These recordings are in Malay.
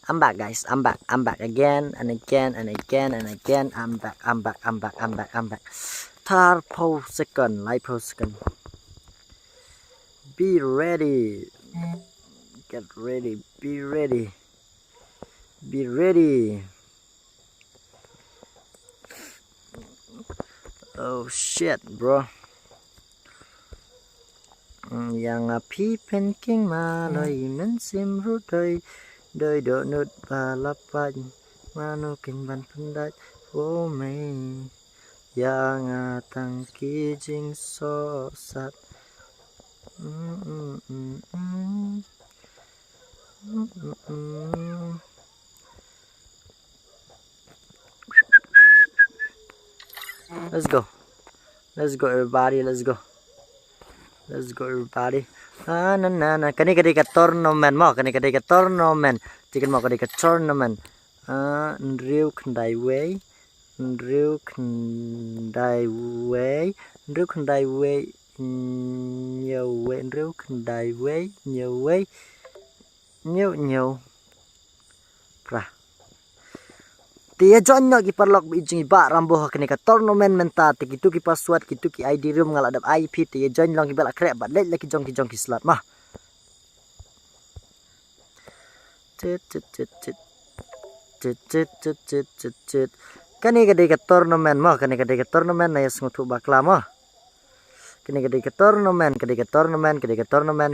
I'm back, guys. I'm back. I'm back again and again and again and again. I'm back. I'm back. I'm back. I'm back. I'm back. Tar po second. Light po second. Be ready. Get ready. Be ready. Be ready. Oh shit, bro. Yang api penking malay men sim ruday. Đời đỡ nứt và lấp vành mà nó kinh văn phân đại vô mây ya ngà tăng ký chính so sát Let's go everybody, let's go everybody. Na kani ka tournament mo kani ka tournament chicken mo kani ka tournament Nriu Khandai way Nriu Khandai way nhiều way Nriu Khandai way nhiều pra tia join no ki parlok bi jingi ba rambo kani ka tournament menta te kitu ki password kitu ki ID room ngala dap IP tia join long ki bala krek ba let laki jong ki slot mah kani ka tournament mah kani ka tournament na yas ngutu bakla mah kani ka tournament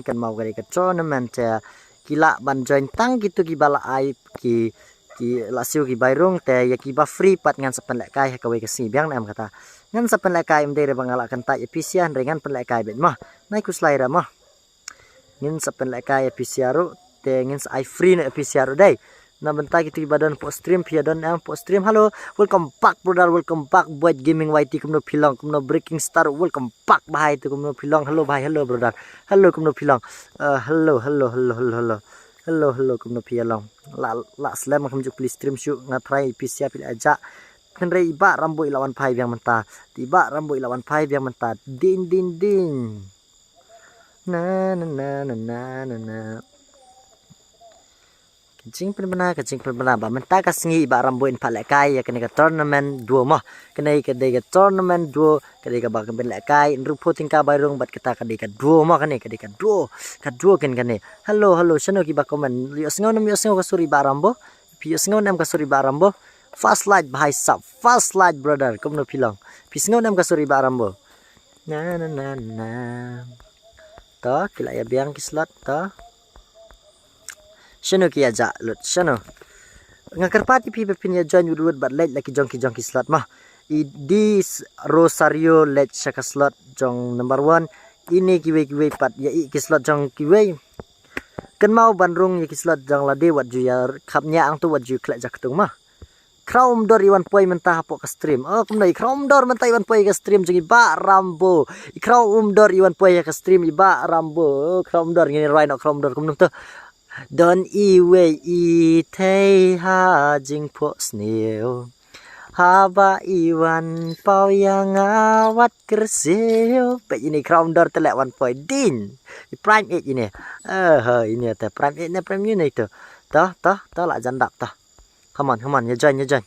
kan mau ka tournament ya kila ban join tang kitu ki bala IP ki lasiu ki bairung te ya ki ba free pat ngan sapan lek kai ka we ka si biang nam kata ngan sapan lek kai mde bangala kan ta episian dengan pen lek kai bet mah nai ku slaira mah ngin sapan lek kai episiaru te ngin ai free na episiaru dai na bentar kita badan po stream pia don am po stream. Halo, welcome back brother, welcome back buat gaming YT kumno pilang kumno breaking star, welcome back bahai tu kumno pilang. Halo bahai, halo brother, halo kumno pilang, halo kumno pilang la slam kum juk please stream syu ngatrai pisia pil aja kenrei iba rambo ilawan pai yang mentah tiba rambo ilawan pai yang mentah din na kencing benar ba mentah kasingi iba rambo in palek kai ya kene ka tournament dua mah kene ka tournament dua kene ka ba kan lek kai rupo tingka bairung bat kita ka dua mah kene ka dua kene halo sano ki ba komen yo sngo ka suri ba rambo pi sngo nam ka suri ba rambo fast light bahai sub fast light brother komno pilang pi sngo nam ka suri ba rambo na to kila ya biang ki slot to Shano ki aja lut shano ngakar pati pi pinya join wud but late laki jong ki slot mah di Rosario late shaka slot jong number 1 ini kiwe pat ya ki slot jong kiwe kan mau bandrung ya ki slot jong lade wat ju ya khapnya ang tu wat ju klek jak tung mah Kraum dor iwan poi mentah po ka stream kumnai kraum dor mentah iwan poi ka stream jong iba rambo kraum dor iwan poi ka stream iba rambo kraum dor ngini right no kraum dor kumnung tu Don iwe I thei ha jing po sneo Haba iwan pau yang awat kerseo Pe ini crown door telek 1 point din Prime 8 ini ini te prime 8 na prime unit itu Toh lah jandap toh Come on ya join Ya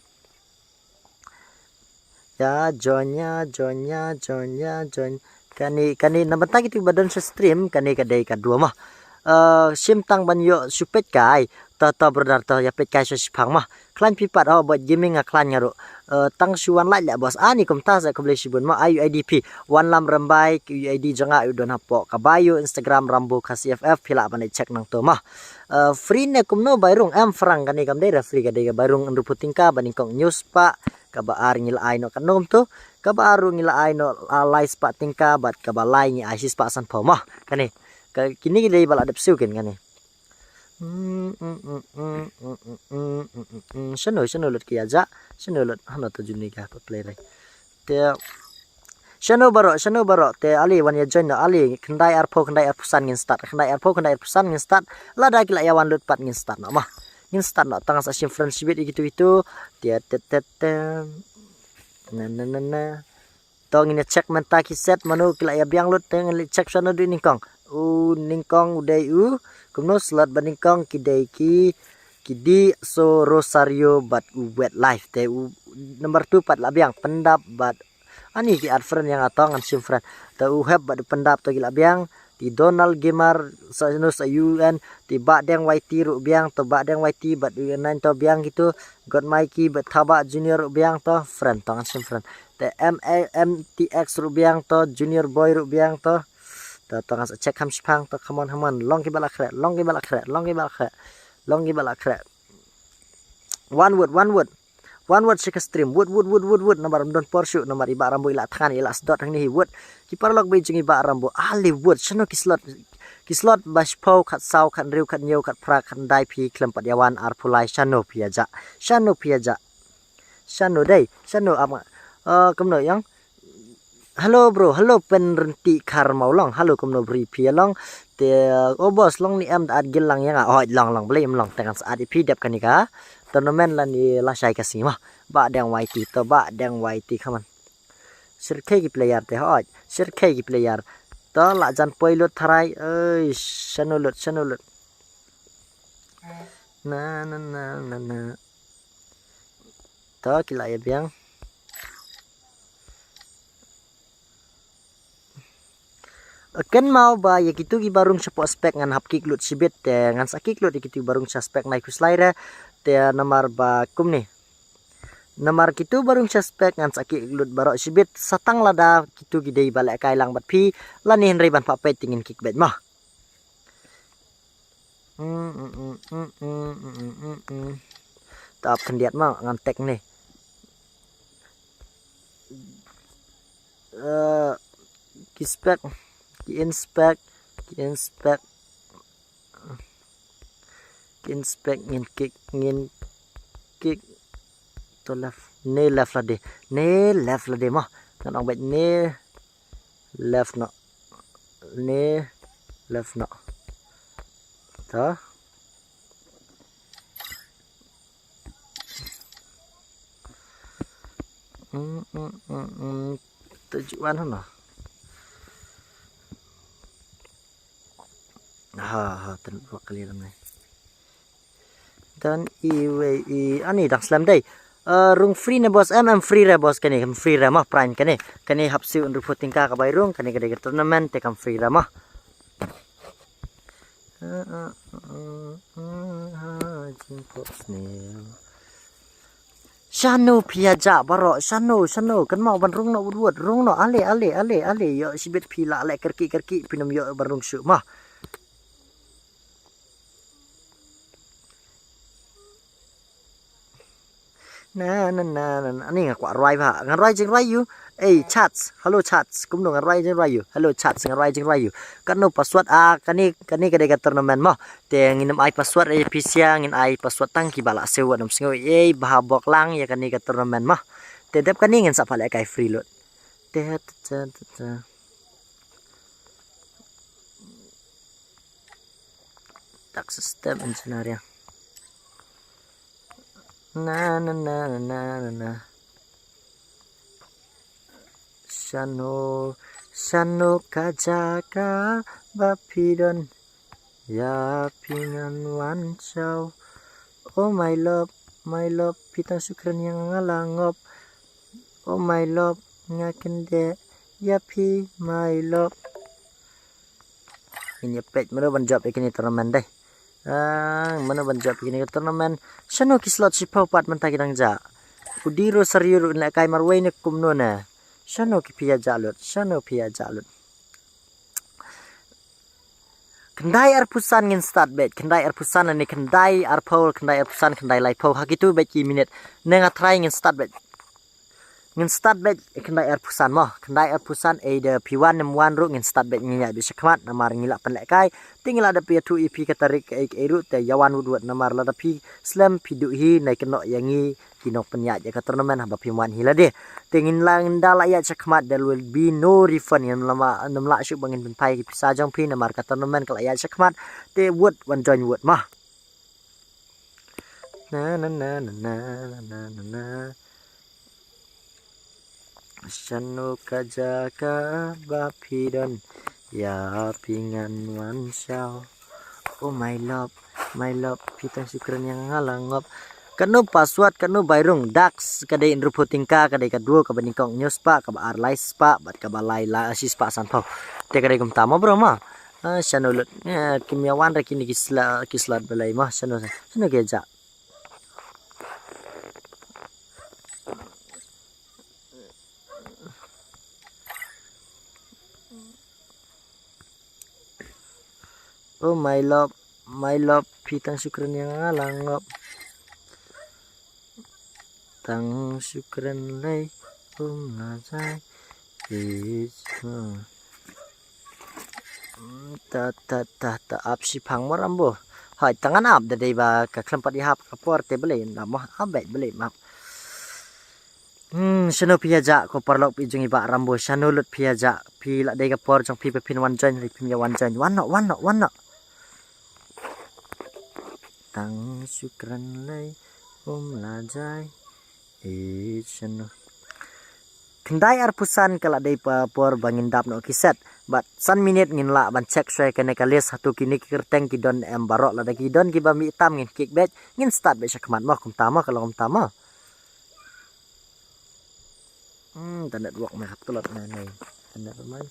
join Kani nabantang itu badan stream Kani kadai kadua mah Simtang banyo supet kai ta brother ta ya pet kai sipang mah klan pipat buat gaming klan ngaro tang suan lai la bos ani kum ta sa kable sibun ma IUIDP wan lam rambai UID janga udon hapo kabayo Instagram rambo KCFF pila banai cek nang to mah free ne kum no bairung am frang kani kam daerah free kadai bairung ndu putingka baning kong news pa kabaar ngil ai no kanom to kabaru ngil ai no live pa tingka bat kabalai ngi ISIS pa san po mah kani kini kita balak adap siu kan ni Shano lut ki aja shano lut hana to juni ka play rai te shano baro te ali wan ya join no ali khandai arpo pusan ngin start khandai pusan ngin start lada kila ya wan lut pat ngin start no mah ngin start no tang sa sim friendship gitu dia na tong ini cek mentah ki set manu kila ya biang lut teng cek shano du ningkong ningkong uday kumno slot baningkong kidai ki Kidi so Rosario but wet life te number 2 pat labiang pendap but ani ki ad friend yang atong an sim friend te have but pendap to gila biang ti Donald Gemar sa no sa UN ti ba deng YT ru biang to ba deng YT but nan to biang gitu God Mikey but thaba junior ru biang to friend tong an sim friend te MTX ru biang to junior boy ru biang to tong as check ham spang to come on long ki balak kre long ki balak kre long ki balak kre long gi balak kre one word shika stream wood nomor don porsche nomor iba rambo ila than ila dot ni wood ki parlok be jingi ba rambo ali wood shano ki slot bash pau khat sau khat riu khat nyeu khat pra khat dai phi klempat yawan ar pulai shano piaja shano dai shano ama kamno yang halo bro halo penrenti kar mau long halo kamno bri phi long te bos long ni am ad gil lang yang long beli long tengan saat ipi dep kanika tournament lan ni la shai kasih mah ba deng YT to ba deng YT kaman sirke ki player te sirke ki player to la jan poilot tharai oi shanulut na to kila ya biang ken mau ba ya gitu gi barung sepo spek ngan hap kiklut sibet te ngan sakik lut gitu barung spek nai kuslaire te namar ba kum ni namar gitu barung spek ngan sakik lut barok sibet satang lada gitu gidei balek kai lang bat phi lani henry ban pa pe tingin kikbet mah tap kendiat mah ngan tek ni kispek ki inspect ngin kick to left la de mah kan ong bet ne left no ta tujuan mana terlalu kali ramai dan ani dak slam day rung free ne bos free re bos kani free re mah prime kani hapsi untuk voting ka bai rung kani gede tournament te kam free re mah Shano piaja baro shano kan mau ban rung no wud rung no ale yo sibet pila ale kerki pinam yo barung syu mah na ani ngak rai ba ngan rai jing rai you chats hello chats kum no ngan rai jing rai you hello chats ngan rai jing rai you kan no password kani kade ka tournament mo te ngin ai password pisia ngin ai password tang ki bala sewa nom singo bah bok lang ya kani ka tournament mo te dep kani ngin sa pale kai free lot te tak system engineer na shano kajaka bapidon ya pingan wan chow oh my love pitang sukran yang ngalangop oh my love ngaken de ya pi my love ini pet mana ban job ikini tournament deh mana ban job ikini tournament shano kislot si pat man tagidang ja udi Rosario na kai marway ne kumno na shano ki pia jalut kendai ar pusan ngin start bet kendai ar pusan ani kendai ar pol kendai ar pusan kendai lai pol hakitu bet ki minute nenga try ngin start bet kendai ar pusan de P1 M1 ru ngin start bet nginya bisa kmat namar ngila penlek kai tinggal ada P2 EP katarik ru te yawan wud namar la da P slam pidu hi nai keno yangi kinok penya ja ka tournament haba P1 hi la de tingin lang dala ya chakmat there will be no refund yang lama namla syu bangin ben pai ki pisa jong pi namar ka tournament kala ya chakmat te wud wan join wud mah na shano kajaka bapidon ya pingan wan shao oh my love my love pitang syukran yang ngalangop kanu password kanu bayrung dax kadai rupo tingka kadai kedua kabandingkong news pa kaba arlais pa bat kaba laila asis pa sanpau te kadai kumtama bro ma shanulut kimiawan ra kini kislat balai mah shanu geja oh my love pitang syukran yang ngalangop tang syukran lay lazai ta apsi phang marambo hai tangan ap da dei ba ka klampat ihap ka porte bele na mah abet bele map shano piaja ko parlok pi jungi ba rambo shano lut piaja pi la dei ka por jong pi pin wan jan ri pi wan jan wan no tang syukran lay lazai shano kendai arpusan kala dei pa por bangin dap no kiset but san minute ngin la ban check share kene kalis satu kini kerteng kidon em barok la dagi don kiba mi tam ngin kickback ngin start be syakmat mah kumtama kalau kumtama tanda duak me hap tulot na nei tanda pemain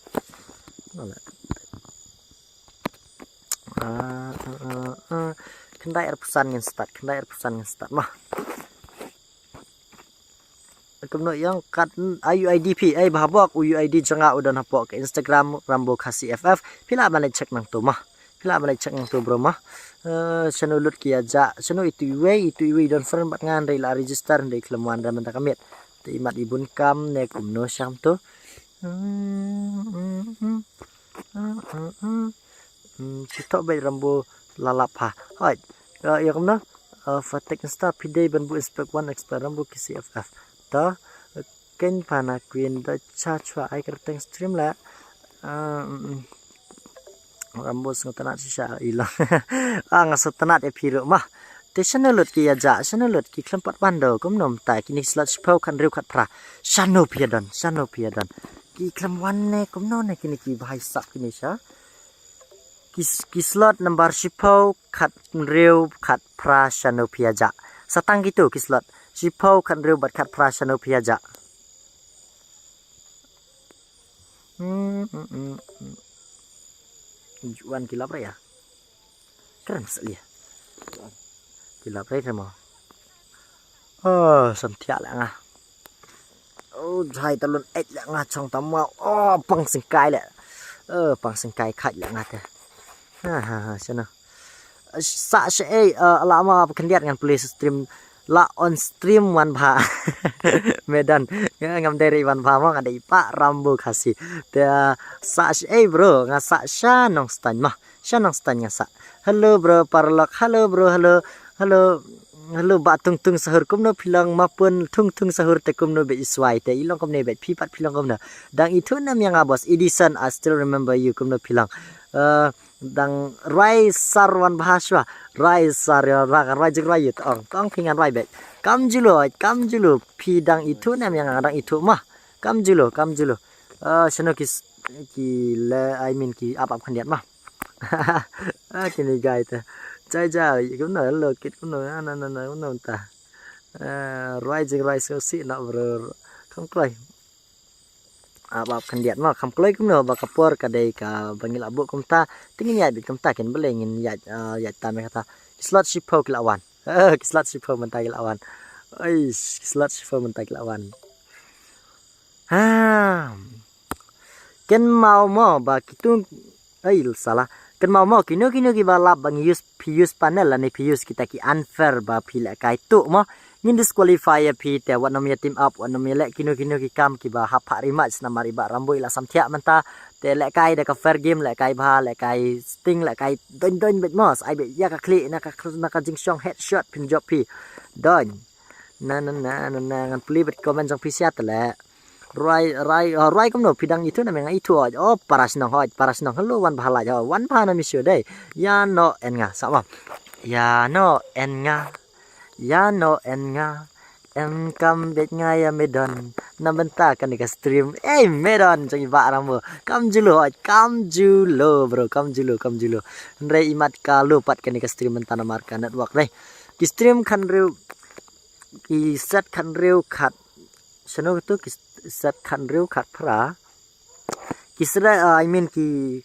nola kendai arpusan ngin start mah kumno yang kat UIDP bahabok UID janga udan hapok ke Instagram Rambo Kasih FF pila balai cek nang tu mah bro mah channel lut kia ja channel itu iwe don friend bat ngan dei la register dei klemuan dan menta kamit te imat ibun kam ne kumno syam tu citok bai Rambo lalap ha hoi ya kumno fatek star pidai ban bu inspect one expert Rambo Kasih FF ta ken pana queen da chua ai kerteng stream la Rambo sengatanat sisa ilang ngasotanat e piro mah te channelot ki ja channelot ki klempat bando kumnom ta kini slot spau kan riu khat pra shano piadan ki klemwan ne kumno ne kini ki bhai sak kini sha ki slot number spau khat riu khat pra shano piaja satang gitu ki slot Sipau kan riu bat kat prasano piaja. Juan kilap ya. Keren sekali ya. Kilap sama. Oh, santiak lah ngah. Oh, hai talun lah ngah chong tamau. Oh, pang singkai lah. Pang singkai khat lah ngah teh. Sana. Sa lama kendiat dengan police stream la on stream wan pha Medan ngam dari wan pha mong ada Pak Rambo Kasih dia sa bro nga sa sha nong stan mah sha nong stan nga sa hello bro parlok hello bro hello ba tung sahur kumno pilang mapun tung sahur te kumno be iswai te ilong kumne be pi pat pilang kumno dang itu nam yang abos Edison I still remember you kumno pilang dang rai sarwan bahaswa rai sar rai jeng rai tong pingan rai bet kam julo pi dang itu nam yang dang itu mah kam julo shano ki le I mean ki ap khandiat mah kini gai te jai kumno lo kit kumno na ta rai jeng rai so si na bro không klai abab kandiat ma kam kloi kumno ba kapor kadai ka bangil abu kumta tingin ya bit kumta ken belengin ya ta me kata slot shipau kilawan slot shipau mentai kilawan slot shipau mentai kilawan ken mau mo ba kitung salah ken mau mo kino ki balap bang use panel la ne use kita ki unfair ba pila kai tu mo ngin disqualify pi te wat namanya team up wat namanya lek kino ki kam ki ba hap rematch nama riba Rambo ila samthia menta te lek kai de ka fair game lek kai ba lek kai sting lek kai don bet mos ai bet ya ka klik na ka jing song headshot pin job pi don na ngan pli bet comment jong pi sia te le rai kumno pidang itu na menga itu paras nong hello wan bhala ja wan pa na misyo dei ya no en nga sama ya no en nga Kam bet ngaya Medan nabenta kan ka stream Medan jong iba ramo kam julo bro kam julo re imat ka lupat kan ka stream mentana marka network deh ki stream kan reu ki set kan reu khat seno tu ki set kan reu khat pra ki sera I mean ki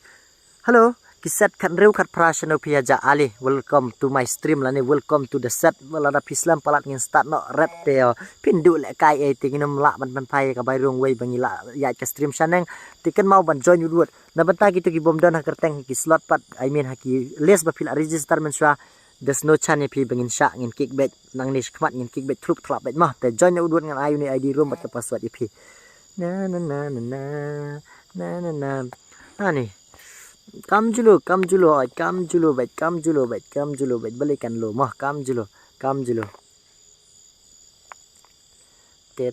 hello ki set kan reu khat pra seno pia ja ali welcome to my stream lani welcome to the set wala da pislam palat ngin start no rap teo pindu le kai e tinginum la ban pai ka bai rong wei bangila ya ka stream saneng tiken mau ban join yuduat na banta gitu ki bom don ha kerteng ki slot pat I mean haki les ba fil register men swa there's no chance pi bangin sha ngin kickback nang nish khmat ngin kickback trup club bet mah te join yuduat ngan ayu ni ID room bat ka password ip na na na na na na na ani kam julo bet balikan lo mah kam julo te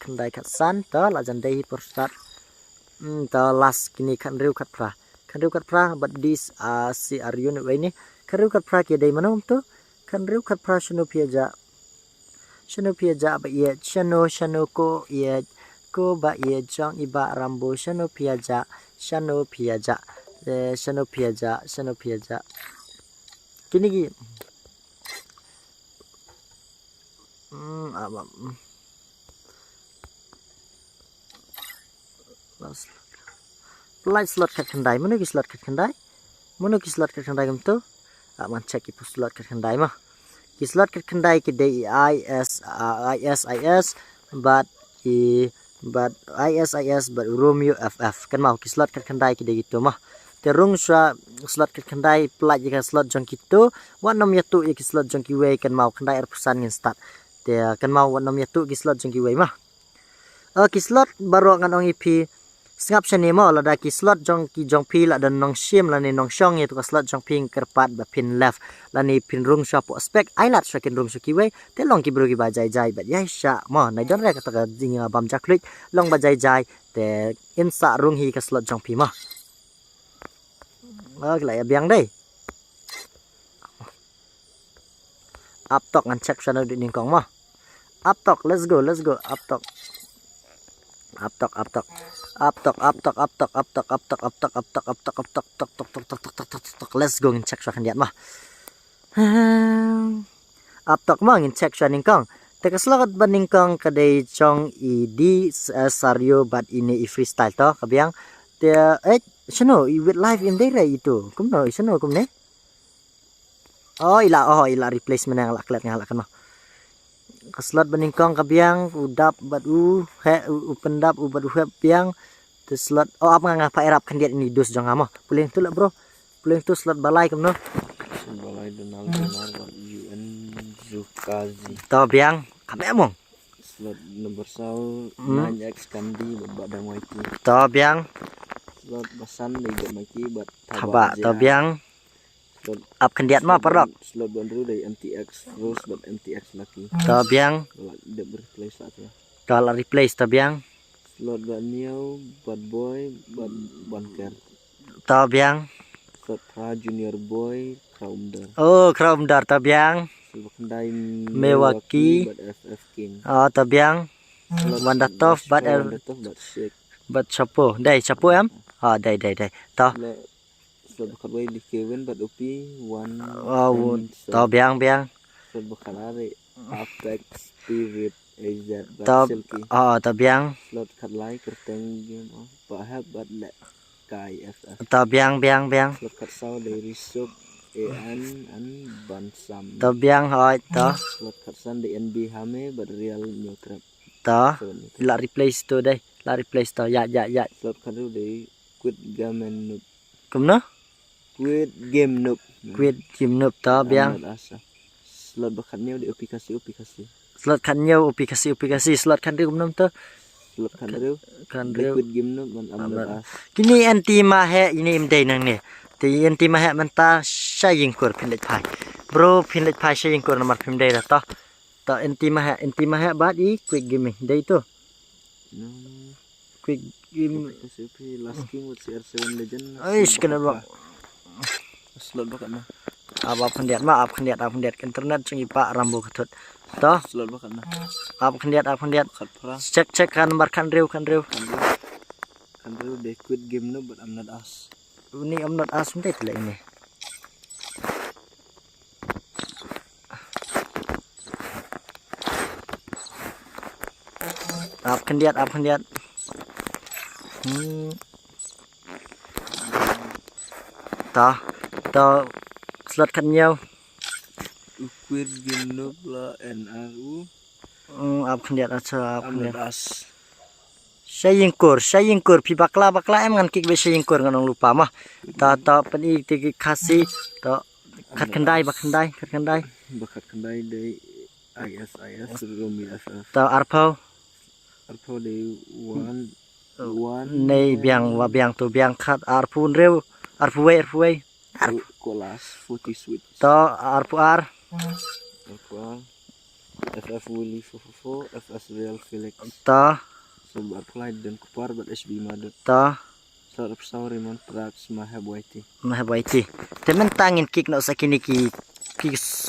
khandai khat san ta la jan dei persat ta las kini khan reu khat pra but this si aryun wei ni khan reu khat pra ke dei manom to khan reu khat pra shano pia ja ba ye shano ko ye ko ba ye jong iba rambo shano pia ja kini ki Light slot kat khandai mana ki slot kat khandai kam to man check ipu slot kat khandai mah ki slot kat khandai ki dei is but Romeo FF kan mau ki slot kat khandai ki dei gitu mah te rung swa slot kat khandai plat jika slot jong kito wanom yatu ki slot jong ki wei kan mau khandai pesan ngin start te kan mau wanom yatu ki slot jong ki wei mah ki slot baru ngan ong ip Sngap seni mo lada ki slot jong pi la dan nong shim la ni nong shong itu ka slot jong ping kerpat ba pin left la ni pin rung sha po spek ai lat sha kin rung sha ki wei te long ki bru ki ba jai bat yai sha mo na don re ka ta jing bam ja klik long ba jai te in sa rung hi ka slot jong pi ma la ya biang dei up tok ngan check channel di ning kong ma up tok let's go up tok let's go ngin check sha kan diat mah up tok ma ngin check sha ning kong te ka slagat ban ning kong kadai chong I di sario bat ini I freestyle to kabiang te shano I with live in day itu kumno shano kumne ila replacement yang laklet ngalak kan mah kaslot beningkong kabiang udap bat pendap bat piang te slot apa ngapa erap kan dia ini dos jong amo puling tu lah bro puling tu slot balai kamno balai Donald Marwan UN Zukazi to biang kame among slot nomor sau 9x kandi badang waiti to biang slot basan dari maki bat thaba to biang up kan diat ma perok slot bandru dari MTX terus bat MTX lagi to biang tidak replace satu kalau replace to biang slot bat new bat boy bat banker to biang slot pra junior boy Kraumdar Kraumdar to biang slot kendai Mewaki bat FF King to biang Wandatov bat shake bat chapo dai chapo em dai to slot bakalway di Kevin bat upi one to biang slot bakalare Apex Spirit AZ to bat silky to biang slot kadlai kerteng game bahab bat le kai FF to biang slot katsau dari sub an bansam to biang hoi to slot katsan di NB hame bat real new trap to la replace to dai la replace to ya slot kadu dari quit game noob kumno quit game noob to biang slot bakatnya di aplikasi slot kanyo aplikasi slot kanrio kumnom to slot kanrio quit game noob man amlat kini anti mahe ini imdai nang ne ti anti mahe menta shaying kur pinlet pai bro pinlet pai shaying kur nomor pimdai to anti mahe bat I quick gaming dai to quick game last king with CR7 legend kena bak slot bakat mah Apa pendiat ma apa pendiat internet cungi pak rambo ketut. Toh slot bakat na. apa pendiat Bakat pra. cek kan nomor kan riu. Kan real they quit game no but I'm not us. Ini om not as mentai lah ini. Apa pendiat Toh slot kan nhau. Quit game no la NRU. Apa pendiat aja apa I'm pendiat. not us. Syayingkur pi bakla em ngan kik be syayingkur ngan lupa mah. Ta peni tiki kasih ta kat kendai. Bakat kendai day IS Rumi FF. Ta arpau Arpo day one nei biang tu biang kat arpun reu arpuwe Colas 40 sweet. ta arpu ar Arpo FF Willy 444 FS Real Felix. ta Sob apply dan kupar but SB madut. ta Sarap sauri man tracks mahabuaiti. mahabaiti temen tangin kik no sakini ki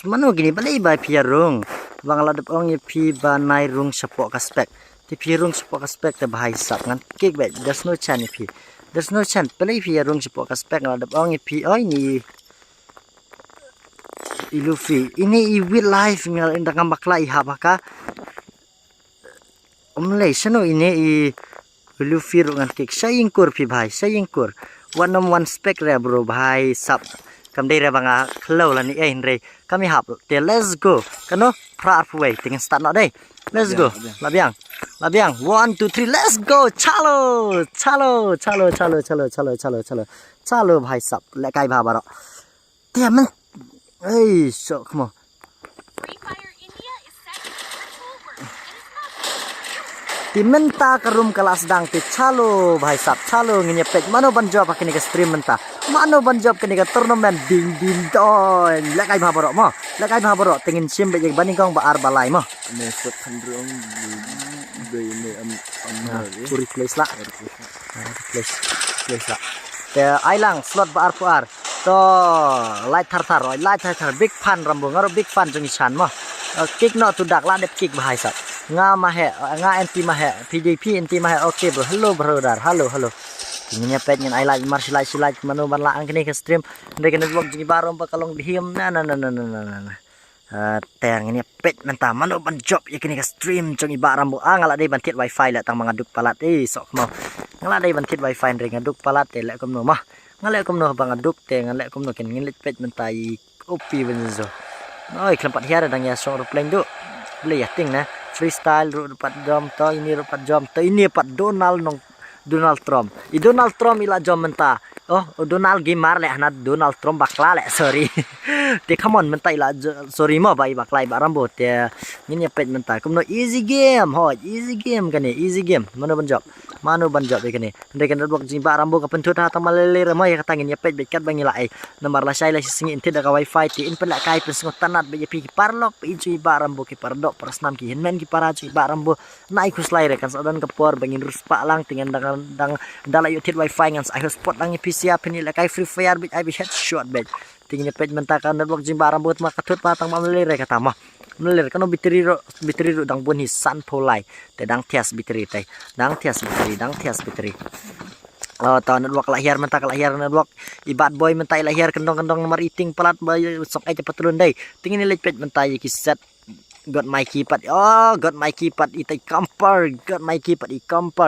mano gini balai ba piarung bang ladap ong pi banai rung sepok kaspek ti pi rung sepok kaspek te bahai sap ngan kik ba there's no chance pi there's no chance balai pi rung sepok kaspek ladap ong pi oi ni ilufi ini i will life ngal indang bakla i habaka omlei sano ini i ilufi rungan kik sayingkur pi bahai sayingkur one spec re bro bahai sap kam dei re banga khlo la ni re kami hap te let's go kano pra way tingin start no dei let's go labiang 1 2 3 let's go chalo bhai sap le kai bha baro te man ei so come on Free Fire India is set to be virtual work and is not ti menta karum kelas dang ti chalo bhai sap chalo nginya pet mano banjo pakini ke stream menta mano banjo kini ke tournament ding don le kai bha baro tingin sim be bani kong ba ar balai mo Nesot handrong day ni am replace la te ailang slot ba ar pu ar to light thar big fan rambo ngaro big fan jong isan mo kick no tu dak la dep kick bahai sap nga anti mahe pdp anti mahe okay bro hello brother hello tingnya pet nyen ai like marsilai mano ban la ang kini ke stream ndai kena vlog jingi barom pa kalong dihim na teng ini pet menta mano ban job ya kini ke stream jong ibaram bo angala dei ban tit wifi la tang mga duk palat sok mau ngala dei ban tit wifi ndai ngaduk palat te le kom no mah ngale kom no bang aduk te ngale kom no ken ngilit pet menta i opi benzo oi klempat hiara dang ya song replaying du beli ya ting na freestyle rupat jom to ini pat Donald Trump ila jom menta Donald Gimar le hanat Donald Trump bakla le sorry te come on menta ila sorry mo bai baklai barambo te nginya pet menta kumno easy game kane easy game mano banjob kane ndai kan dok jing barambo ka pentut ha tamalele mo ya katangin ya pet bekat bangila ai nomor la sai la singi inte da wifi ti in pela kai pes ngotanat be pi parlok pe inci barambo ki pardok persnam ki hinmen ki paraji barambo nai kuslai re kan sadan kepor bangin ruspa lang tingan dang dala yutit wifi ngan ai hotspot lang PC apa ni la kai free fire bit ai bi headshot bet tingin pet mentakan dok jing barambo ma katut patang mamelere kata mah melir kano biteri ro dang bun hisan polai te dang tias biteri tahun network lahir mentak lahir network ibat boy mentai lahir kendong nomor iting pelat boy sok aja petrun dai tingin ni lepet mentai kiset got my kipat itai kampar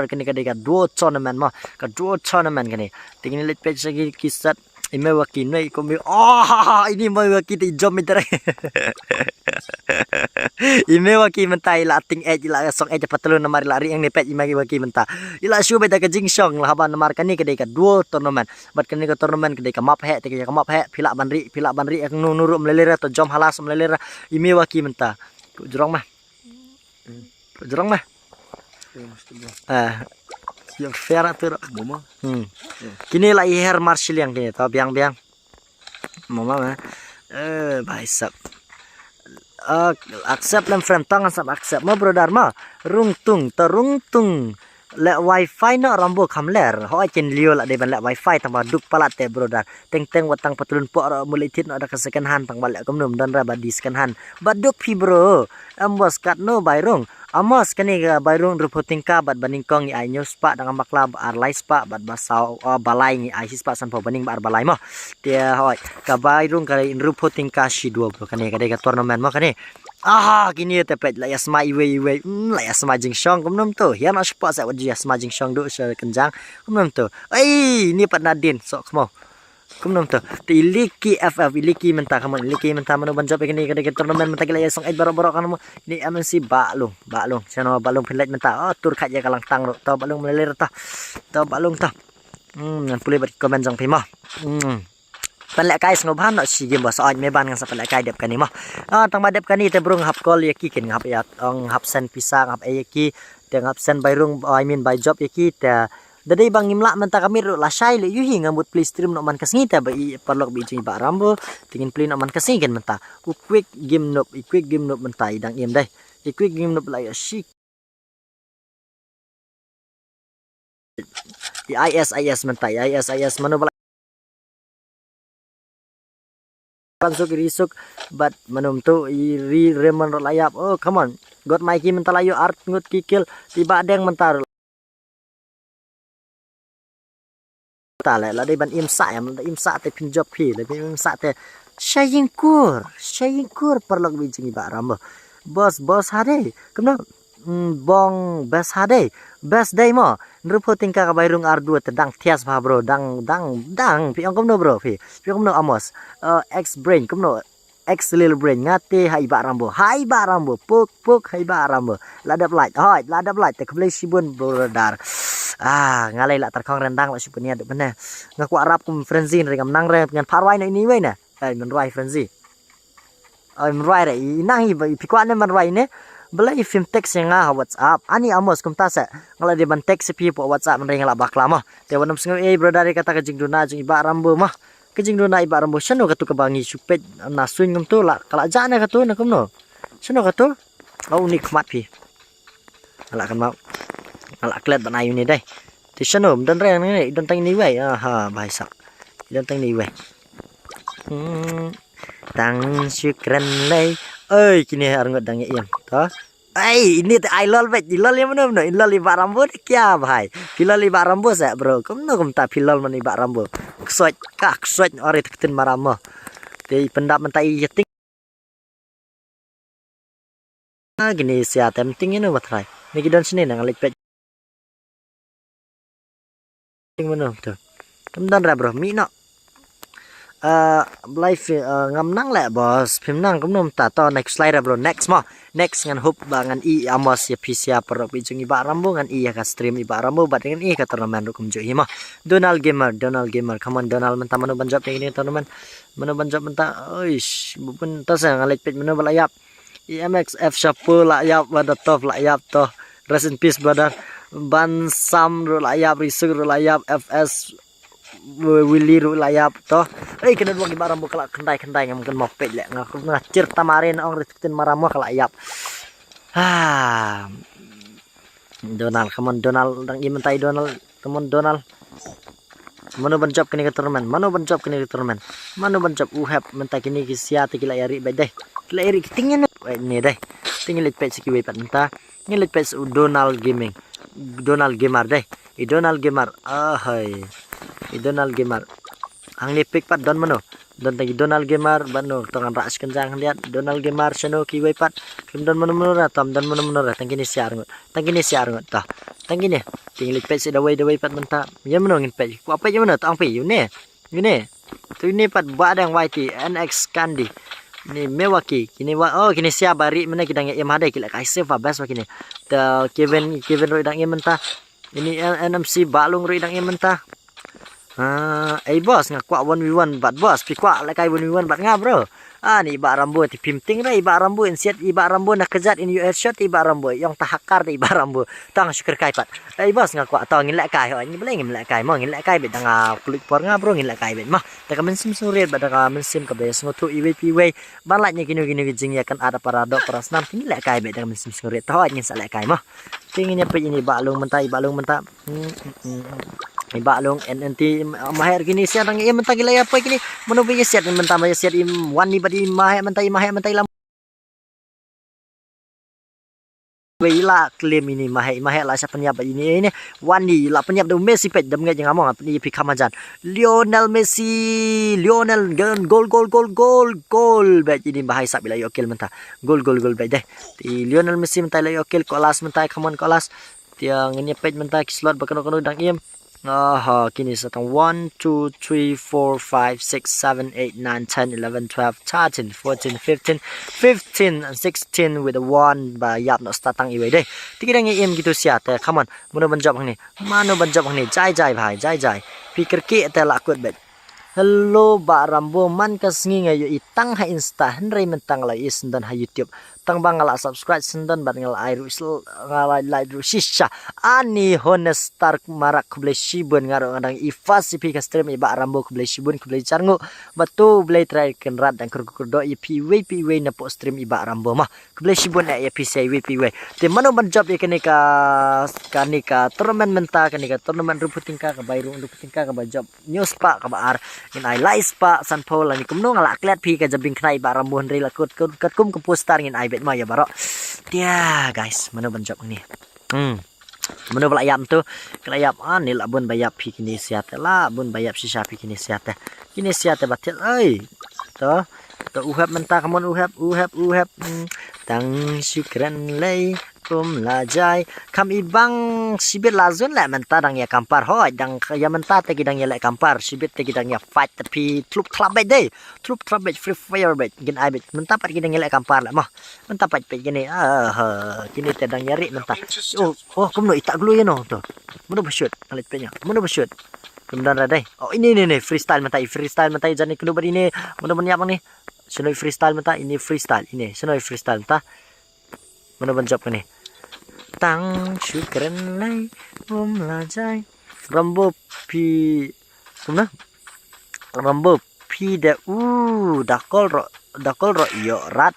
kini kadai ka dua tournament mah kini tingin ni lepet segi kiset ime wakin noi komi ini mau wakin ti jom mitere ime wakin mentai la ting la sok patlun nomor lari yang nepet ime wakin menta ila shu beta ka jingsong lah ban nomor kani kedai ka dua tournament bat kani ka tournament kedai ka map he pilak banri yang nuru melelera to jom halas melelera ime wakin menta jurong mah yang fair tu Mama. Kini lah iher marshal yang kini tau biang mama bhai sab accept lem friend tangan sab accept ma brother ma rungtung le wifi no rambo kamler ho chen lio la de ban le wifi tang ba duk palat te bro dar teng teng watang patulun po ro mulitit no ada ka second hand tang balik kumnum dan ra ba di second hand ba duk pi bro ambos kat no bairung amos kani ga bairung reporting ka bat baning kong ni ai news pa dang makla ar lai spa bat basau balai ni ai spa san po baning bar balai mo te hoi ka bairung ka reporting ka shi do bro kani ka de ka tournament mo kani kini tepet la yasma iwe la yasma jing shong kumnum tu hian aspa sa wajia yasma jing shong do se kenjang kumnum tu ni pat nadin sok mo kumnum tu ti liki ff liki menta kamu liki menta manu banjap kini kada tournament menta kila yasong 8 barok kamu ni MNC balung chano balung pilet menta tur khat ya kalang tang to balung meleler to balung to pulih bat komen jang pima Pelak kai snoban nak si game bos on meban ngan sapelak kai dep kani mah. Tang badep kani te brung hap kol yaki ken ngap ya ong hap sen pisang hap yaki te ngap sen bairung I mean by job yaki te dadai bang imla menta kami ru la shai le yuhi ngamut please stream no man kasngi te ba perlok bi jing ba rambo tingin play no man kasngi ken menta u quick game nop menta idang im dai quick game nop la ya shi IS menta IS mano Pansuk risuk but manum tu iri reman layap come on got maiki mental ayo art ngut kikil tiba deng mentar tale la dei ban imsa te pinjop pi le imsa te shayingkur perlok bijing ba ram bos hade kemna bong best hade best day mo reporting ka bairung R2 tedang tias ba bro dang pi ong komno bro pi komno amos X brain komno X little brain ngate hai ba rambo puk hai ba rambo ladap light te kble sibun brodar ngalai la terkong rendang la sipunia de bena ngaku arab kum frenzy ringam nang re ngan parwai no ini we na men roi frenzy men roi re nang i pi kwa ne man roi ne bela film text yang WhatsApp ani amos kum tasa ngala de ban text pi po WhatsApp ring la bakla mah te wanam sing brodar kata ka jing duna jing ba rambo mah kejing dona iba rambo shano katu kebangi supet nasun ngam tu la kala jana katu na kumno shano katu ni khmat pi ala kan mau ala klet ban ayu ni dai ti shano dan reng ni dan tang ni wei bai sak dan tang ni wei tang syukran lei kini arngot dang yem to ini te ilol bet ilol yang mana ilol iba rambo kya bhai ilol iba rambo sa bro kumno kum ta ilol man iba rambo ksoj ore tekten maramo te pendap mentai yeting gini sia tempting ini matrai ni gidon sini nang alik pet ting mana tu kemudian ra bro mi no live ngam nang le bos phim nang kumnom ta to next slide bro next ngan hope bangan amos ya pisia perok bijung iba rambo ngan ya ka stream iba rambo bat dengan ka tournament kum jo hima Donald gamer come on Donald menta manu banjap ini tournament manu banjap menta bupun tas ngalik pet manu balayap IMXF shapu layap wada top layap to rest in peace brother ban sam layap risuk layap FS Willy layap toh kena dua gibaram bukala kendai ngam kan mau pet lek ngacir tamarin ong respektin maramo kala ayap Donald come on Donald dang imentai Donald come on Donald mano banjap kini ke tournament mano banjap uhap mentai kini kisia ti kila yari bedeh kila yari tingin ni deh tingin lit pet siki wepat menta ngilit pet Donald gamer deh Donald gamer Donald gamer ang lipik pat don mano don tagi Donald gamer bano tangan ras kenjang lihat Donald gamer chano ki wai pat kim don mano ra tam don mano ra tangini siar ngot ta tangini tingli pet si dawai pat menta ya mano ngin pet ku apa je mano tang pi yune tu ini pat badang YT NX Kandi ni mewaki kini kini sia bari mana kidang ya madai kila kai save best kini the Kevin roi dang menta ini NMC balung roi dang menta bos ngakwa 1v1 bat bos pikwa like 1v1 bat nga bro Ni iba rambo ti pimting ra iba rambo insiat iba rambo nak kejat in US shot iba rambo yang tahakar ti iba rambo tang syukur kai pat bos ngaku atau ngin lek kai ni boleh ngin lek kai mo ngin lek kai bet danga kulit por nga bro ngin lek kai bet mah ta kamen sim suret bat danga men sim ka bes ngotu IWP way balatnya gini jing ya kan ada paradok parasnam ngin lek kai bet danga men sim suret tahu ngin sa lek kai mah tingin pe ini balung mentai Ibalong NNT mahir gini siya nang iya mentang gila apa gini menubi siat mentang maya siat im wani badi mahir mentai lam Wila klaim ini mahir lah siapa penyap ini wani lah penyap do Messi pet dam ngajeng ngomong apa ni pikamajan Lionel Messi Lionel gol bet ini bahai sak bila yokil mentah gol bet deh ti Lionel Messi mentai la yokil kolas mentai come on kolas tiang ini pet mentai slot bakano dang im kini satang 1 2 3 4 5 6 7 8 9 10 11 12 13 14 15 and 16 with the 1 ba yap no statang iwe deh tikirang im gitu sia te come on mano banjab ni jai bhai jai pikir ke te lakut bet hello ba rambo man kasngi ngayo itang ha insta henry mentang la is dan ha YouTube tang bang ngala subscribe sendan bat ngala airu ngala like shisha ani honest star marak kuble shibun ngaro ngadang ifas ipi ka stream iba rambo kuble shibun kuble charngu batu ble try kenrat dan kurdo ipi way na po stream iba rambo mah kuble shibun ipi say way te mano ban job kanika tournament menta kanika tournament ruputingka ka bayru ruputingka ka ba job news pa ka ba ar in ai live pa san pol ni kumno ngala klet pi ka jabing knai ba rambo henry lakut kum ke postar ngin ai ma ya baro dia guys mana banjok ni mana belayam tu kelayap ni lah bun bayap pi kini siat lah bun bayap sisa pi kini siat batil oi to uhap mentah kamu uhap tang syukran lay kum lajai kam ibang sibit lazun la mentah dang ya kampar hoi dang ya mentah te gidang ya la kampar sibit te gidang ya fight tapi trup club bet free fire bet gin ai bet mentah pat gidang ya la kampar la mah mentah pat gini kini te dang yari mentah oh kum no itak glu ya no to mana bersyut alit pe nya mana bersyut kemudian ada oh ini freestyle mentai jani kudu bari ni mana menyiap ni senoi freestyle mentah ini freestyle ini senoi freestyle mentah mana banjok ni tang syukran lay lajai rambo pi da dakol ro yo rat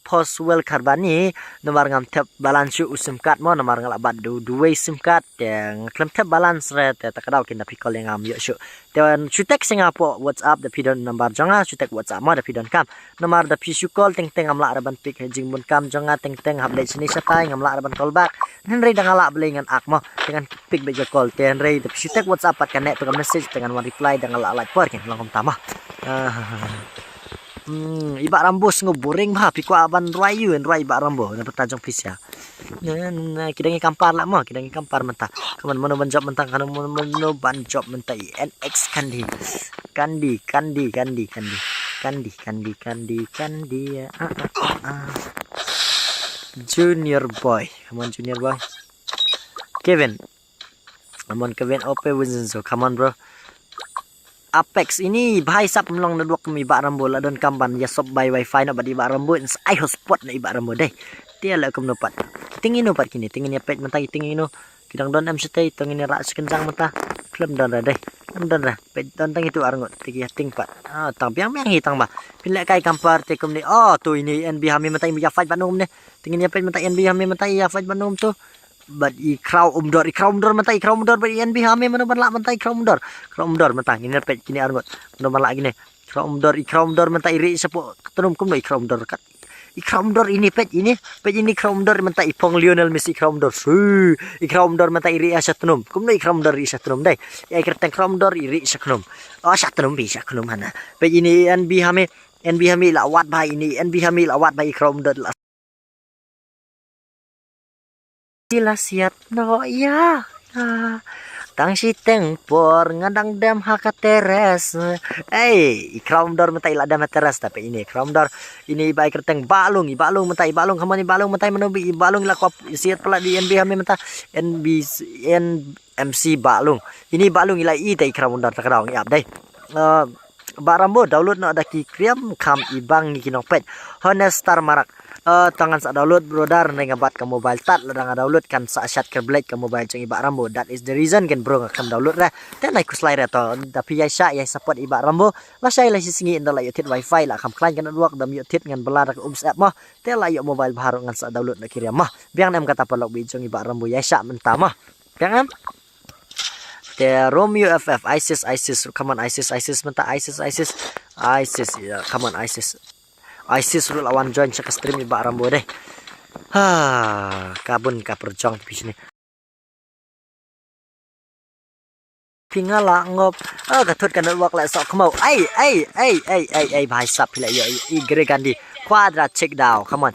poswell karbani nomor ngam tep balance usum kat mo nomor ngala bad duwe sim kat yang klem tep balance ret ta kadau kin da pikol yang am yo shu dan chutek singapo whatsapp da pidon nomor jonga chutek whatsapp mo da pidon kam nomor da pi shukol teng amla araban pik jing bun kam jonga teng hable sini satai ngamla araban call back henry da ngala belengan ak mo dengan pik be call ten henry da chutek whatsapp pat kanek to message dengan one reply da ngala like por kin langkom tamah iba rambo sengo boring bah piko aban rayu iba rambo na petajong pisya kidangi kampar lah mo kidangi kampar mentah kaman mono banjob mentah kanu mono banjob mentah NX kandi junior boy come on junior boy Kevin OP Winzenzo come on bro Apex ini bahai sap melong na dua kami ba rambo la don kamban ya sob by wifi na badi ba rambo ai hotspot na iba rambo deh dia la kum nopat tingin no pat kini tingin ya pet mentai tingin no kidang don am setay tingin ra sekenjang mata klem don ra deh don ra pet don tang itu arngot tigi ting pat tang piang hitang ba pilek kai kampar te kum ni tu ini NB hami mentai ya fight banum ne tingin ya pet mentai NB hami mentai ya fight banum tu but ikraw umdor mentai ikraw umdor but NB hame mana ban lak mentai ikraw umdor mentai ini pet kini arngot mana ban lak gini ikraw umdor mentai iri sepo tenum kum no ikraw umdor kat ikraw umdor ini pet ini ikraw umdor mentai ipong Lionel Messi ikraw umdor mentai iri asat tenum kum no ikraw umdor iri asat tenum dai ya kerteng ikraw umdor iri saknum asat tenum bi saknum hana pet ini NB hame lawat bai ini NB hame lawat bai ikraw umdor silasiat no ya tang si tempor ngadang dam haka teres ikram dor mentai la dam teres tapi ini ikram dor ini baik kerteng balung mentai balung kamani balung mentai menubi balung la kop siat pala di NB hame mentai MC balung ini balung ila i tai ikram dor takadang yap dai Barambo download no ada ki kriam kam ibang ni kinong pet. Honestar marak. Tangan sa download brodar na ngabat ka mobile tat ladang download kan sa shot ka blade ka mobile jong iba Rambo. That is the reason kan bro ngakam download ra. Ten ay kuslay ra to. Tapi ya sya ya support iba Rambo. La sya la sisingi inda la yotit wifi la kam klain kan duak dam yotit ngan belar ka app mah. Te la yo mobile baru ngan sa download na kriam mah. Biang nam kata palok bi jong iba Rambo ya sya mentah mah. Biang am the Romeo FF ISIS come on ISIS mentah ISIS ya come on ISIS ru lawan join sa stream iba Rambo deh. Kabun ka perjong di sini. Pingala ngop. Gatot kan wak la sok kemau. Ai bhai sap pila yo igre gandi. Quadra check down. Come on.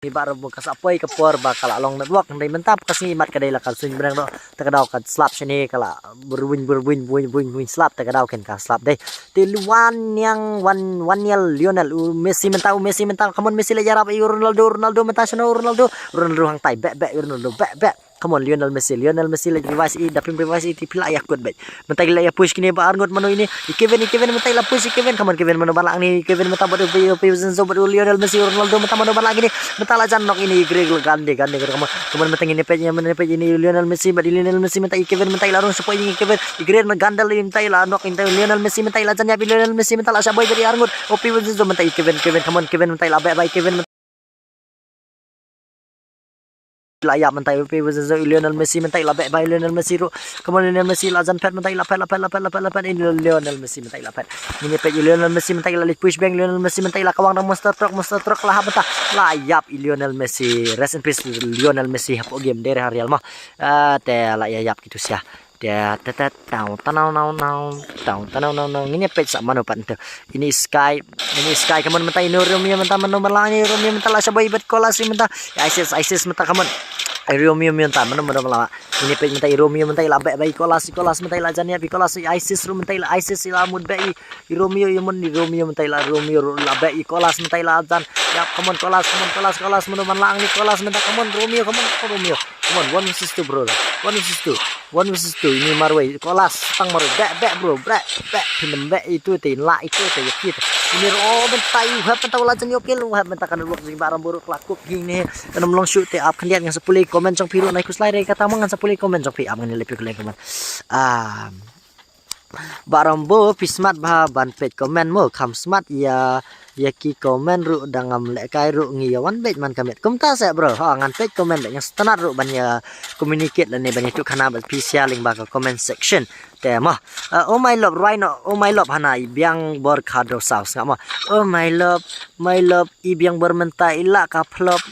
Iba Rambo kasapoi ke por bakal along network ndai mentap kasi mat kadai la kalsun berang do takadaw kad slap sini kala berwin slap takadaw ken ka slap deh tiluan yang one yel Lionel Messi mentau come on Messi la jarap Ronaldo mentah sono Ronaldo hang tai back Ronaldo back come on Lionel Messi lagi revice dapim revice tipila ayak good baik mentai la ya push kini ba arngot mano ini Kevin mentai la push Kevin come on Kevin mano balang ni Kevin mentah bodo Zenzo bodo Lionel Messi Ronaldo mentah mano balang ini mentala janok ini Greg gande kamu mentang ini page ini Lionel Messi mentai Kevin mentai larung supaya ini Kevin Greg gandal mentai la nok intai Lionel Messi mentai la janya Lionel Messi mentala saboy dari arngot Opi Zenzo mentai Kevin come on Kevin mentai la baik Kevin layak mentai Lionel Messi mentai la baik Lionel Messi ro come on Lionel Messi la jan pet mentai la pet ini Lionel Messi mentai la pet ini pet Lionel Messi mentai la push bang Lionel Messi mentai la kawang monster truck lah betah layap Lionel Messi rest in peace Lionel Messi hapo game dari Real mah te la yap gitu sia dia tanau ini pet sak mano pan ini sky come on mentai Romeo mentah mano melangi Romeo mentah la sabai bet kolas mentah ISIS mentah come on Romeo mentah mano lama ini pet mentai Romeo mentai la baik kolas mentai la jania kolas ISIS ru mentai la ISIS la mud baik Romeo Romeo mentai la Romeo la baik kolas mentai la jan ya come on kolas mano melang ni kolas mentah come on Romeo come on 1 bro 1 ini marway kolas tang marway back bro back film back itu la itu yakit ini mentai mentau la jan yokil mentah kan luak sing barang buruk lakuk gini kan melong shoot up kan lihat yang 10 komen jong piru naik slide kata mangan 10 komen jong pi am ngani lepi kulen komen Barambo pismat bah ban pet komen mo kam smart ya ki komen ru dangam lek kai ru ngiyawan bet man kamet kumta sa bro ngan pet komen yang setenar ru ban ya communicate lan ne ban itu kana bat pisial ling bakal comment section tema oh my love right now oh my love hana biang bor khado saus ngama oh my love ibiang bor mentai la ka flop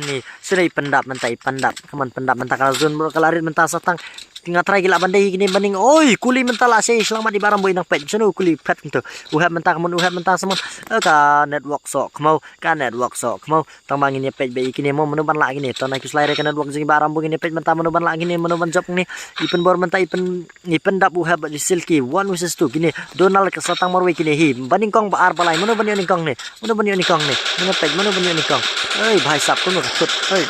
ni sunai pendap mentai kaman pendap mentah kalazun bro kalarit mentah satang tinggal try gila bandai gini banding oi kuli mentala saya selamat di barang boy nang pet sono kuli pet gitu uhap mentah semua ka network sok mau tambang ini pet bayi kini mau menuban lagi nih ton aku slide ka network jing barang boy ini pet mentah menuban lagi nih menuban job nih ipen bor mentah ipen dap uhap di silky 1 vs 2 gini Donald ke satang marwe kini hi banding kong baar balai menuban ni kong nih pet menuban ni kong oi bhai sap kuno kut oi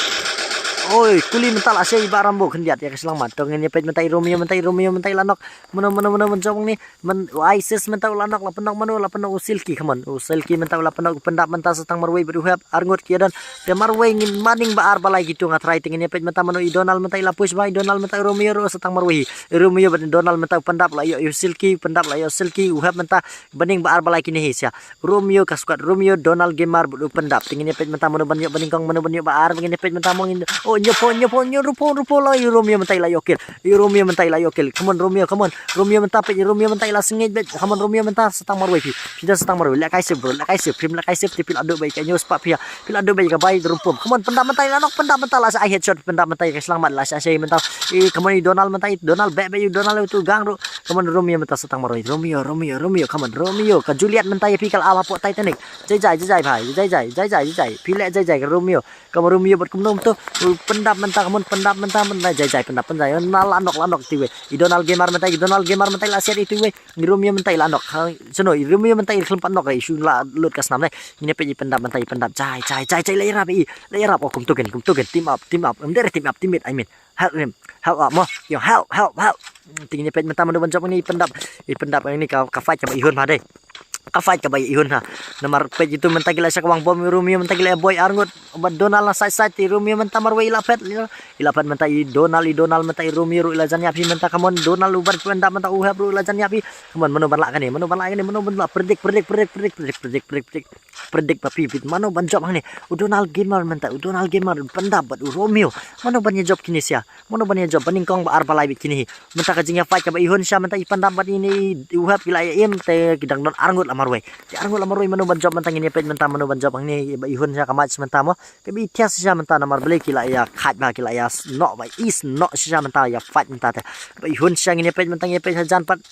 oi kuli mental asai barambo kendiat ya keselamat dong ini pet mentai Romeo mentai lanok meno mencong nih ISIS mentai lanok la penok usilki kaman usilki mentai la penok pendap mentah setang marway beruhap arngot kiadan de marway ngin maning baar balai gitu ngatrai tingin pet mentai meno Donald mentai la push bai Donald mentai Romeo setang marway Romeo ben Donald mentai pendap la yo usilki pendap la yo silki uhap mentah bening baar balai kini hisya Romeo kaskuat Romeo Donald gemar beru pendap tingin pet mentah meno banyak bening kong meno banyak baar begini pet mentah mongin nyopo la Romeo mentai la yokil come on Romeo mentah pe Romeo mentai la sengit bet come on Romeo mentah setang marway pida setang marway la kaisip film la kaisip tipil adu baik nyos pak pia pil adu baik bai rumpum come on pendap mentai la nok pendap mentah la sa headshot pendap mentai ke selamat la sa mentah come on Donald mentai Donald baik Donald itu gang ru come on Romeo mentah setang marway Romeo come on Romeo ka Juliet mentai pikal ala po Titanic jai bhai jai pilek jai ke Romeo come Romeo buat kumnom tu pendap mentah jai pendap lanok tiwe Donald gemar mentai la siat itu we Romeo mentai lanok sono Romeo mentai kelempat nok isu la lut kas nam ini pe pendap jai la rap okum tugen team up team mate I mean help mo yo help tingin pet menta manu banjop ni pendap ini ka fight ka ihun ma deh ka fight ka ihun ha nomor pet itu menta gila syak wang bom Romeo menta gila boy arngut obat Donald na side ti Romeo menta marwe ila pet menta i Donald menta i Romeo ru ila jan yapi menta kamon Donald ubar pendap menta uhab ru ila jan yapi kamon manu ban la kan ni manu ban la predik papi pit manu ban job ni Donald gamer menta Donald gamer pendap bat Romeo manu ban job kini sia manu ban job baning kong ba arbalai bit kini menta ka jingya fight ka ba ihun sia menta i pendap bat ini uhab gila im te gidang don arngut lamarwe ti arngut lamarwe manu ban job menta ini pet menta manu ban job ni ba ihun sia ka match menta mo ke bi tias sia menta namar beli kila ya khat ba kila ya no ba is no sia menta ya fight menta te ba ihun sia ini pet menta ini pet jan pat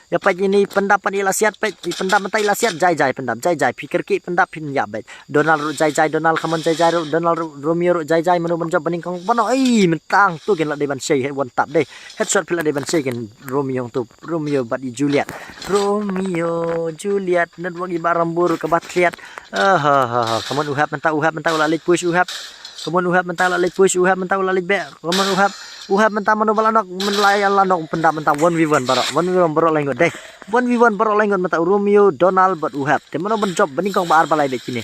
ya pet ini pendapat ila siat pet pendap menta ila siat jai pendap jai pikir ki pendap pin ya bet Donald jai Donald kamon jai Donald Romeo jai manu ban job baning kong bono mentang tu gen la de ban sei he one tap deh headshot pila de ban sei gen Romeo bat di Juliet net wagi barambur ke batliat kamon uhap menta ulah lik push uhap kamon uhap menta ulah lik push uhap menta ulah lik be kamon uhap menta manu balanok menlayan lanok pendap menta 1v1 barok lengot deh 1v1 barok lengot menta Romeo Donald bat uhap te manu ban job baning kong ba arbalai be kini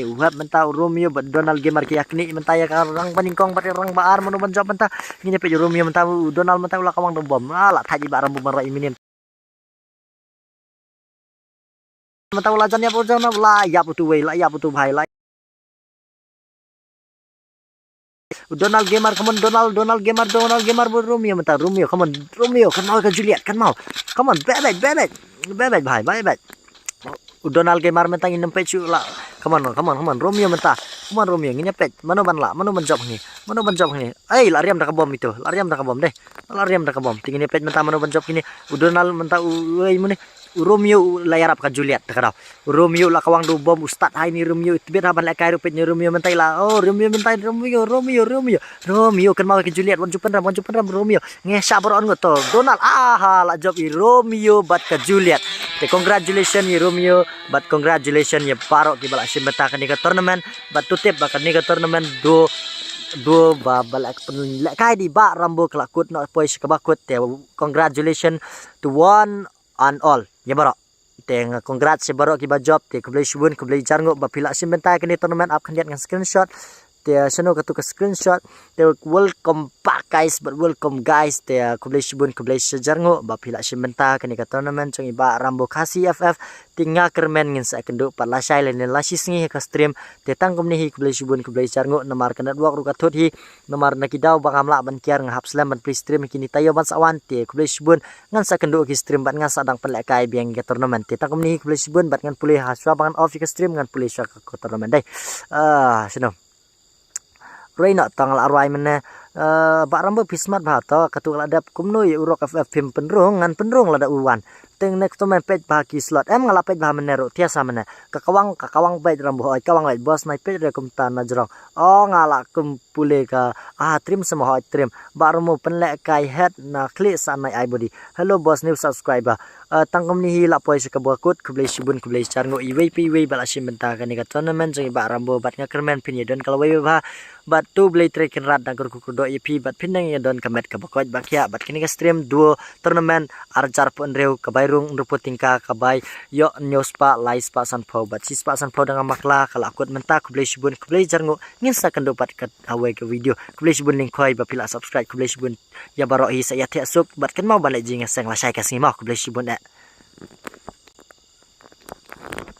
uhap menta Romeo bat Donald gamer ki yakni menta ya rang baning kong bat rang baar manu ban job menta ngine pe Romeo menta Donald menta ulah kawang bom ala thaji ba ram bom ra iminin menta ulah jan ya la ya putu bhai la Donald gamer come on Donald gamer bu Romeo menta Romeo come on Romeo kan mau ke Juliet kan mau come on bebet bhai bebet Donald gamer menta nginem pecu la come on Romeo menta come on Romeo ngine pet manu ban job ni lariam dak bom itu lariam dak bom tingine pet menta manu ban job kini Donald menta uei mune Romeo layarap ka Juliet takaraw Romeo la kawang do bom ustad hai ni Romeo tibet haban la kai rupet ni Romeo mentai la Romeo kan mau ke Juliet wan jupan ram Romeo ngesa boron ngoto Donald la job i Romeo bat ka Juliet te congratulations ni Romeo bat congratulations ya parok ki bala simbeta kan ni ka tournament bat tutip bakan ni ka tournament do balak penlek kai di ba rambo kelakut no pois ka bakut te congratulations to one and all ya barok teng congrats si barok ki ba job te kublai shubun kublai jarngo ba pila simbenta kini tournament up kandiat ngan screenshot te seno katu ka screenshot te welcome back guys but welcome guys te kublai shubun kublai jarngo ba pila simbenta kini ka tournament chong iba rambo kasi ff tinga kermen ngin sa kendo pat la shai len la sisngi ka stream te tangkom ni hi kublai shubun kublai jarngo namar kanat wak ru kathot hi namar nakidaw bangam la ban kiar ngahap slam ban please stream kini tayo ban sawan te kublai shubun ngan sa kendo ki stream bat ngan sadang pelek kai biang ke tournament te tangkom ni hi kublai shubun bat ngan pulih haswa bangan off ka stream ngan pulih sya ka tournament dai seno Reina tanggal arwai mena bak rambo pismat bahato katuk ladap kumno ye urok ff pim penrung ngan penrung lada uwan teng next to main page bahaki slot ngala page bah menero tiasa mena kakawang page rambo oi kawang oi bos nai page rekum tan najrong ngala kumpule ka trim semua hoi trim bak rambo penlek kai head na klik sanai ai body hello boss new subscriber tangkom ni hi la poi se kabakut kublai shibun kublai charngo iwp bala simbenta ka ni ka tournament jeng bak rambo bat ngakermen pin ye don kalau wei ba bat tu blai trekin rat na kurku do ep bat pinang ye don kamet kabakot bakya bat kini ka stream duo tournament arjar pon reu kabairung rupo tingka kabai yo nyospa laispa sanpau bat sispa sanpau dengan makla kala akut menta kublai shibun kublai jarngo ngin sa kendo bat ka awai ke video kublai shibun link khoi ba pila subscribe kublai shibun ya baro hi saya tiak suk bat kan mau balik jinga sang la sai ka sima kublai shibun